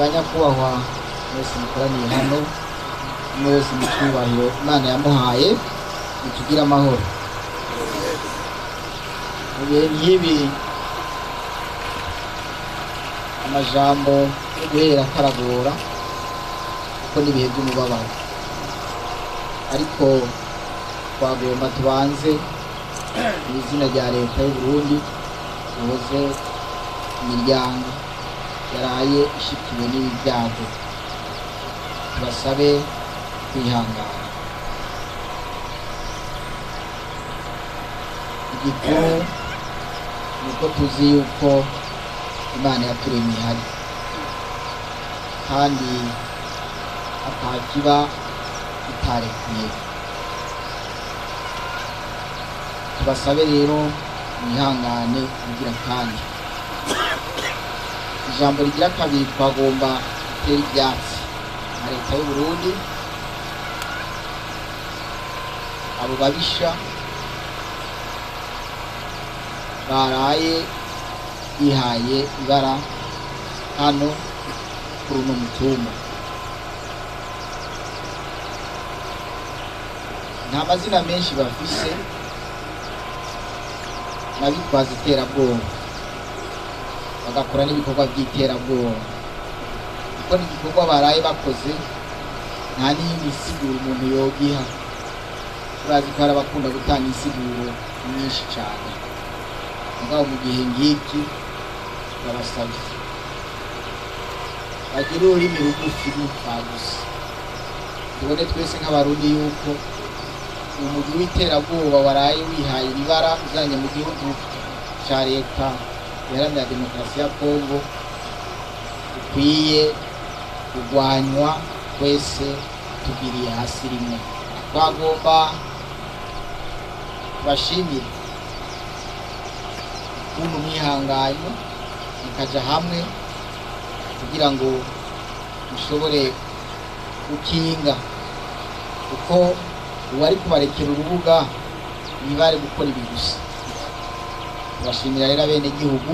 banyakubahwa mwese mukoraniye hano, umwe wese mu cyubahiro Imana yamuhaye, mutugire amahoro. Mu bihe nk'ibi amajambo yo guhera akaragora kuko n'ibihe by'umubabaro, ariko twagomba tubanze mu izina rya leta y'u Burundi tuhoze imiryango yaraye ishikiwe n'ibi byago, tubasabe kwihangana. Igikuru ni uko tuzi yuko Imana yaturemye ihari kandi atakiba itarekuye. Tubasabe rero mwihangane kugira kandi ijambo rigira kabiri twagomba gutera ibyatsi na leta y'u Burundi abo babisha baraye bihaye ibara hano kuri uno mutumba. Nta mazina menshi bafise n'abitwaza iterabwoba bagakora n'ibikorwa by'iterabwoba, kuko n'igikorwa baraye bakoze nta n'iyindi siguro umuntu yogiha. Turazi ko hari abakunda gutanga insiguro nyinshi cyane, mugabo mu gihe ngiki turabasabye bagire ururimi rugufi gusa, tubone twese nk'abarundi yuko umugwi w'iterabwoba waraye wihaye ibara uzanye mu gihugu cya leta iharanira demokarasi ya Kongo ukwiye kurwanywa twese tugiriye hasi rimwe. Twagomba kubashimira ukuntu mwihanganye mukaja hamwe kugira ngo mushobore gukinga, kuko uwari kubarekera urubuga ntibari gukora ibi gusa. Turashimira rero abenegihugu,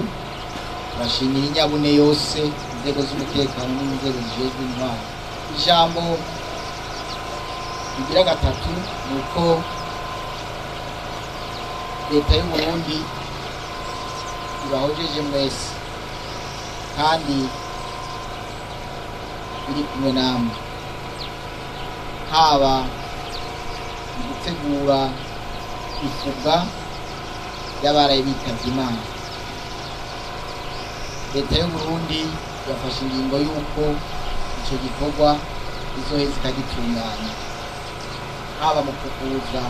turashimira inyabune yose, inzego z'umutekano n'inzego zijejwe intwaro. Ijambo rigira gatatu ni uko leta y'u Burundi ibahojeje mwese kandi iri kumwe namwe, haba mu gutegura ifuga y'abaraye bitavye Imana. Leta y'u Burundi yafashe ingingo y'uko ico gikorwa izoheza ikagitunganya, haba mu kuvuza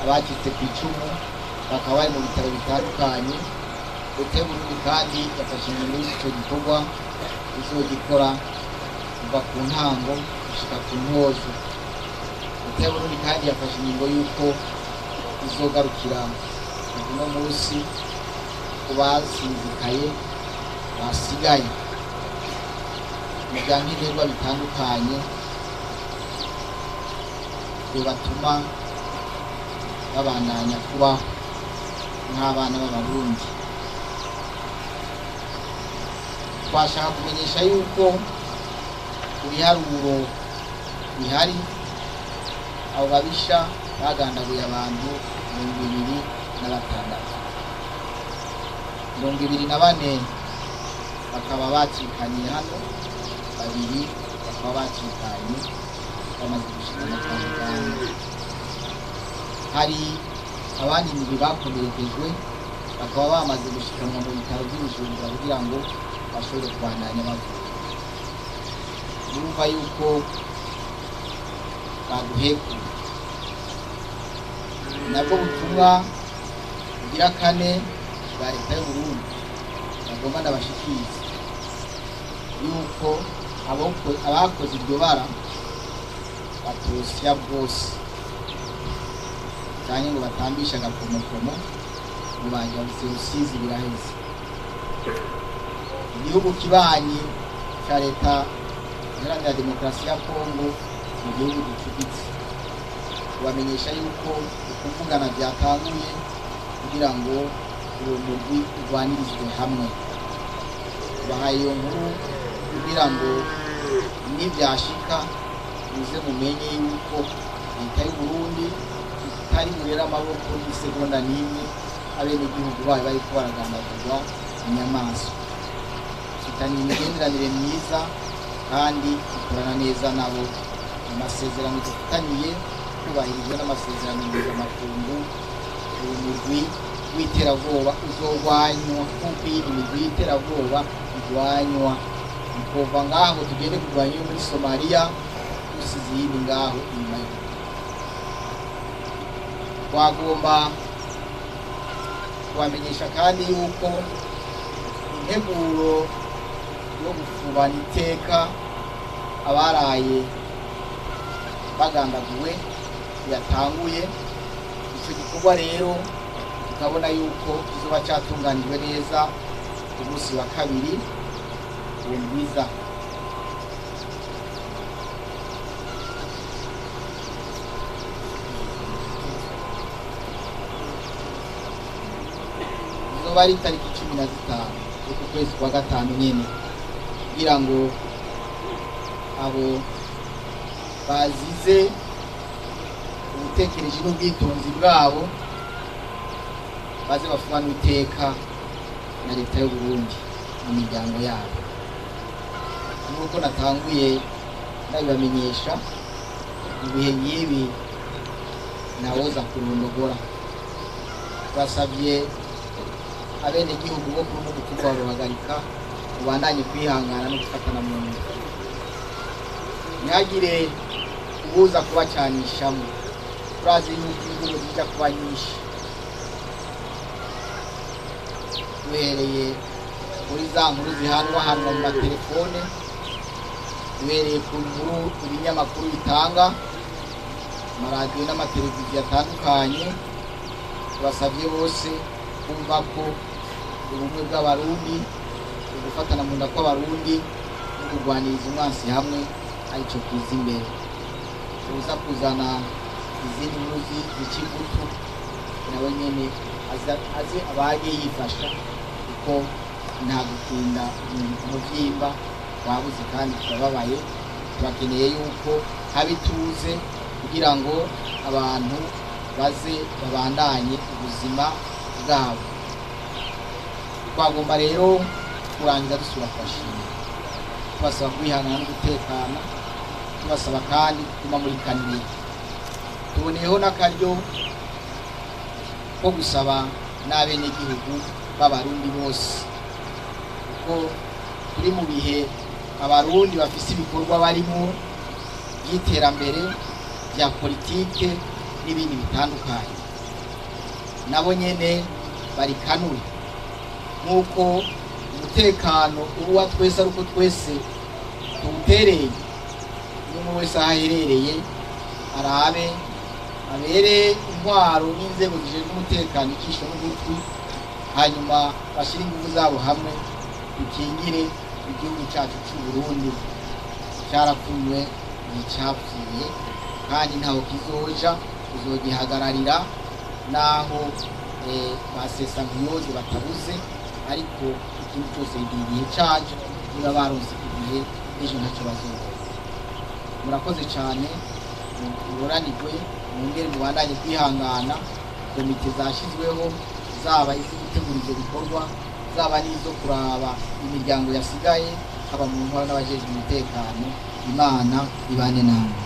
abacitse ku icumu bakaba bari mu bitaro bitandukanye. Leta y'u Burundi kandi yafashe ingingo y'ico gikorwa izogikora kuva ku ntango gushika ku ntozo. Leta y'u Burundi kandi yafashe ingingo y'uko izogarukira uno munsi ku basinzikaye basigaye mu bya nk'ibikorwa bitandukanye bibatuma babandanya kubaho nk'abana b'Abarundi. Twashaka kumenyesha yuko ibiharuro bihari abo babisha bagandaguye abantu 26, 24 bakaba bacikanye hano, 2 bakaba bacikanye bamaze gushikana kwa muganga. Hari abandi ndwi bakomerekejwe bakaba bamaze gushikanwa mu bitaro by'Ubujumbura kugira ngo bashobore kubandanya bavuga. Urumva yuko baduhekuye. Nabwo butumwa bugira kane bwa leta y'u Burundi bagomba n'abashikiriza yuko abakoze iryo bara batosya bwose cyane ngo batambisha agakomokomo ngo bajya Rusizi biraheze. Igihugu kibanyi cya leta iharanira demokarasi ya Kongo mu gihugu gicuditse, bamenyesha yuko ukuvugana byatanguye kugira ngo uwo mugwi urwanirizwe hamwe. Bahaye iyo nkuru kugira ngo nibyashika muze mumenye yuko leta y'u Burundi itari burera amaboko n'isegonda n'imwe abenegihugu bayo bariko baragandagurwa inyamaswa. Dufitanye imigenderanire myiza kandi dukorana neza nabo. Amasezerano dufitaniye yubahirijwe n'amasezerano mpuzamakungu. Uyu murwi w'iterabwoba uzorwanywa nk'uko iyindi migwi y'iterabwoba irwanywa. Ni kuva ngaho tugende kurwanya iyo muri Somalia dusize iyindi ngaho inyuma yo. Twagomba kubamenyesha kandi yuko integuro yo gufubana iteka abaraye bagandaguwe yatanguye. Icyo gikorwa rero tukabona yuko kizoba cyatunganijwe neza ku munsi wa kabiri w'indwiza. Izoba ari tariki 15 z'uku kwezi kwa gatanu nyene, kugira ngo abo bazize ubutekereje n'ubwitonzi bwabo baze bafubanwe iteka na leta y'u Burundi mu miryango yabo. Nuko natanguye ndabibamenyesha mu bihe nk'ibi nawoza kurondogora. Basabye abenegihugu bo kuri uno mutumba wa Ruhagarika ubandanye kwihangana no gufatana mu nda. Ntihagire ubuza kubacanishamo. Turazi yuko imvugo zijya kuba nyinshi, duhereye muri za nkuru zihanwahanwa mu matelefone, duhereye ku nkuru ibinyamakuru bitanga, amaradiyo n'amateleviziyo atandukanye. Tubasabye bose kumva ko ubumwe bw'abarundi, ugufatana mu nda kw'abarundi no kurwaniriza umwansi hamwe aricyo kiza imbere. Tuza kuzana izindi nkuru z'ikigutu nawe nyene aze abaye yifasha, kuko nta gutinda umuvyimba wabuze kandi turababaye. Turakeneye yuko habituze kugira ngo abantu baze babandanye ubuzima bwabo. Twagomba rero kurangiza dusura kubashimira, tubasaba kwihangana no gutekana, tubasaba kandi kuguma muri kanire. Tuboneyeho n'akaryo ko gusaba n'abenegihugu b'abarundi bose, kuko turi mu bihe abarundi bafise ibikorwa barimo by'iterambere bya politike n'ibindi bitandukanye. Nabo nyene barikanure nk'uko umutekano uwa twese ari uko twese tuwutereye. Umwe wese aho aherereye arabe abere intwaro n'inzego zijejwe umutekano ikisho n'ugutwi, hanyuma bashire ingufu zabo hamwe dukingire igihugu cyacu cy'u Burundi. Cyarapfuye nticyapfuye kandi ntaho kizoja, tuzogihagararira naho basesa nkuyoze batabuze, ariko ikintu cyose igihe cyaje niba baronse igihe ejo ntacyo bazobona. Murakoze cyane, muburanirwe, mwongere mubandanye kwihangana. Komite zashyizweho, zaba izo gutegura ibyo bikorwa, zaba n'izo kuraba imiryango yasigaye, haba mu ntwaro n'abajejwe umutekano. Imana ibane namwe.